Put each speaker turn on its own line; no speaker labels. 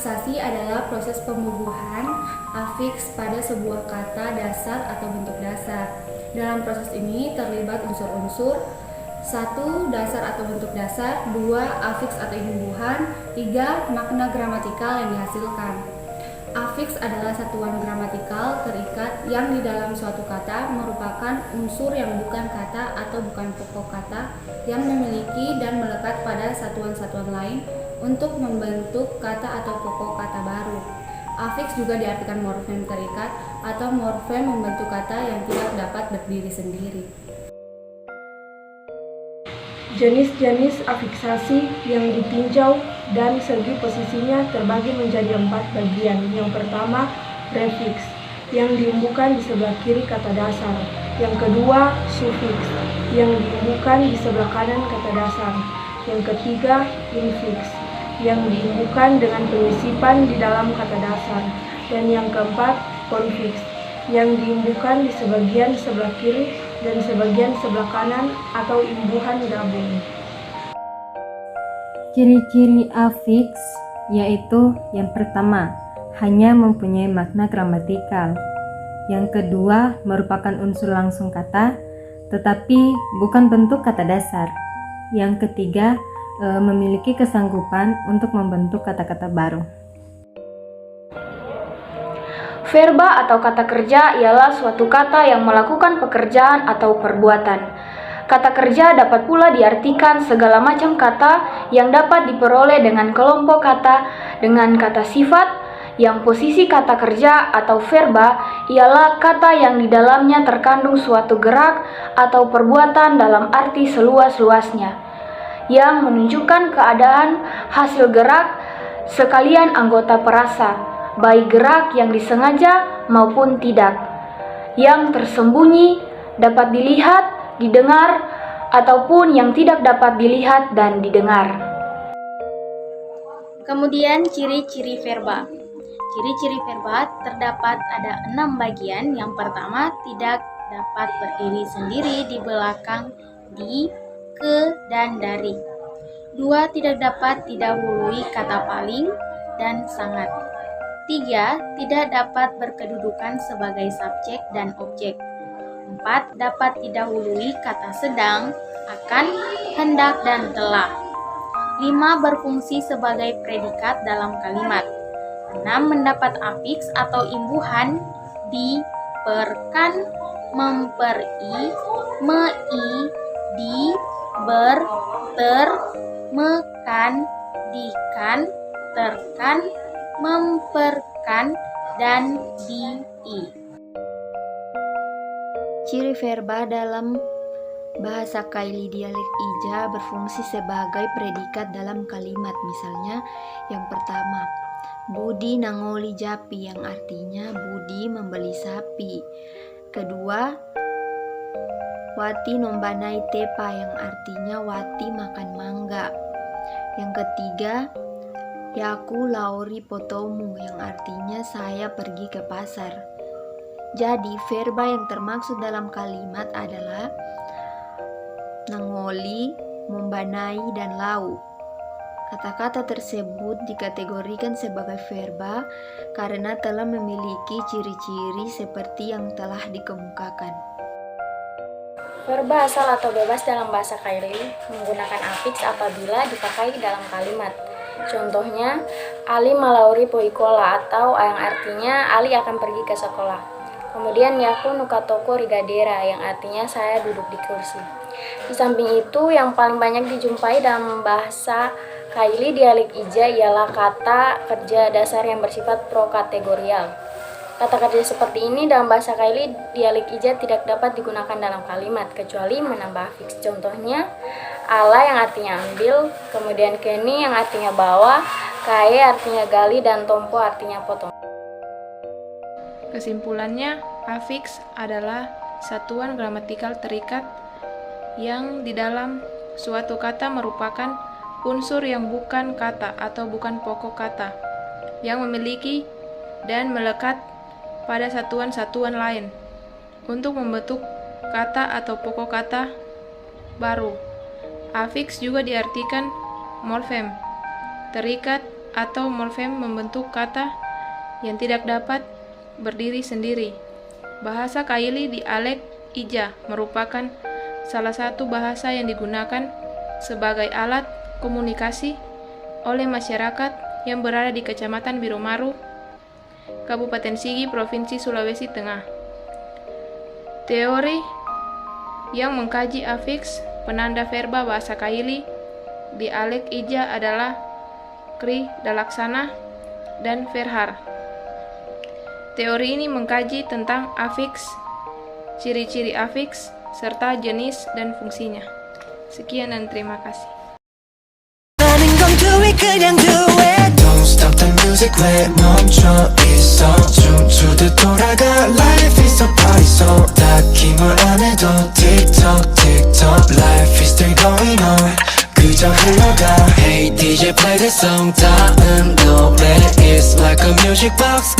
Afiksasi adalah proses pembubuhan afiks pada sebuah kata dasar atau bentuk dasar. Dalam proses ini terlibat unsur-unsur: 1. Dasar atau bentuk dasar. 2. Afiks atau imbuhan. 3. Makna gramatikal yang dihasilkan. Afiks adalah satuan gramatikal terikat yang di dalam suatu kata merupakan unsur yang bukan kata atau bukan pokok kata yang memiliki dan melekat pada satuan-satuan lain untuk membentuk kata atau pokok kata baru. Afiks juga diartikan morfem terikat atau morfem membentuk kata yang tidak dapat berdiri sendiri.
Jenis-jenis afiksasi yang ditinjau dan segi posisinya terbagi menjadi 4 bagian. Yang pertama, prefiks yang diumbukan di sebelah kiri kata dasar. Yang kedua, sufiks yang diumbukan di sebelah kanan kata dasar. Yang ketiga, infiks yang diumbukan dengan pengisipan di dalam kata dasar. Dan yang keempat, konfiks yang diumbukan di sebagian sebelah kiri dan sebagian sebelah kanan atau imbuhan gabung.
Ciri-ciri afiks yaitu yang pertama, hanya mempunyai makna gramatikal. Yang kedua, merupakan unsur langsung kata, tetapi bukan bentuk kata dasar. Yang ketiga, memiliki kesanggupan untuk membentuk kata-kata baru.
Verba atau kata kerja ialah suatu kata yang melakukan pekerjaan atau perbuatan. Kata kerja dapat pula diartikan segala macam kata yang dapat diperoleh dengan kelompok kata dengan kata sifat, yang posisi kata kerja atau verba ialah kata yang di dalamnya terkandung suatu gerak atau perbuatan dalam arti seluas-luasnya, yang menunjukkan keadaan hasil gerak sekalian anggota perasa, baik gerak yang disengaja maupun tidak, yang tersembunyi, dapat dilihat, didengar, ataupun yang tidak dapat dilihat dan didengar.
Kemudian ciri-ciri verba. Ciri-ciri verba terdapat ada 6 bagian. Yang pertama, tidak dapat berdiri sendiri di belakang di, ke, dan dari. 2. Tidak dapat didahului kata paling dan sangat. 3. Tidak dapat berkedudukan sebagai subjek dan objek. 4. Dapat didahului kata sedang, akan, hendak, dan telah. 5. Berfungsi sebagai predikat dalam kalimat. 6. Mendapat afiks atau imbuhan di, per, kan, memperi, mei, di, ber, ter, mekan, dikan, terkan, memperkan, dan di-i.
Ciri verba dalam bahasa Kaili dialek Ija berfungsi sebagai predikat dalam kalimat. Misalnya, yang pertama, Budi nangoli japi, yang artinya Budi membeli sapi. Kedua, Wati nombanai tepa, yang artinya Wati makan mangga. Yang ketiga, Yaku lauri potomu, yang artinya saya pergi ke pasar. Jadi, verba yang termaksud dalam kalimat adalah nangoli, membanai, dan lau. Kata-kata tersebut dikategorikan sebagai verba karena telah memiliki ciri-ciri seperti yang telah dikemukakan.
Verba asal atau bebas dalam bahasa Kaili menggunakan afiks apabila dipakai dalam kalimat. Contohnya, Ali malauri poikola, atau yang artinya Ali akan pergi ke sekolah. Kemudian yaku nukatoko rigadera, yang artinya saya duduk di kursi. Di samping itu, yang paling banyak dijumpai dalam bahasa Kaili dialek Ija ialah kata kerja dasar yang bersifat prokategorial. Kata kerja seperti ini dalam bahasa Kaili dialek Ija tidak dapat digunakan dalam kalimat kecuali menambah afiks. Contohnya, ala yang artinya ambil, kemudian keni yang artinya bawa, kae artinya gali, dan tompo artinya potong.
Kesimpulannya, afiks adalah satuan gramatikal terikat yang di dalam suatu kata merupakan unsur yang bukan kata atau bukan pokok kata, yang memiliki dan melekat pada satuan-satuan lain untuk membentuk kata atau pokok kata baru. Afiks juga diartikan morfem, terikat atau morfem membentuk kata yang tidak dapat berdiri sendiri. Bahasa Kaili dialek Ija merupakan salah satu bahasa yang digunakan sebagai alat komunikasi oleh masyarakat yang berada di Kecamatan Biromaru, Kabupaten Sigi, Provinsi Sulawesi Tengah. Teori yang mengkaji afiks penanda verba bahasa Kaili dialek Ija adalah Kri Dalaksana dan Verhar. Teori ini mengkaji tentang afiks, ciri-ciri afiks, serta jenis dan fungsinya. Sekian dan terima kasih.
Don't stop the music, 왜 멈춰 있어 춤추듯 돌아가 Life is a party so 딱히 뭘 안 해도 TikTok TikTok Life is still going on 그저 흘러가 Hey DJ play this song 다음 노래 It's like a music box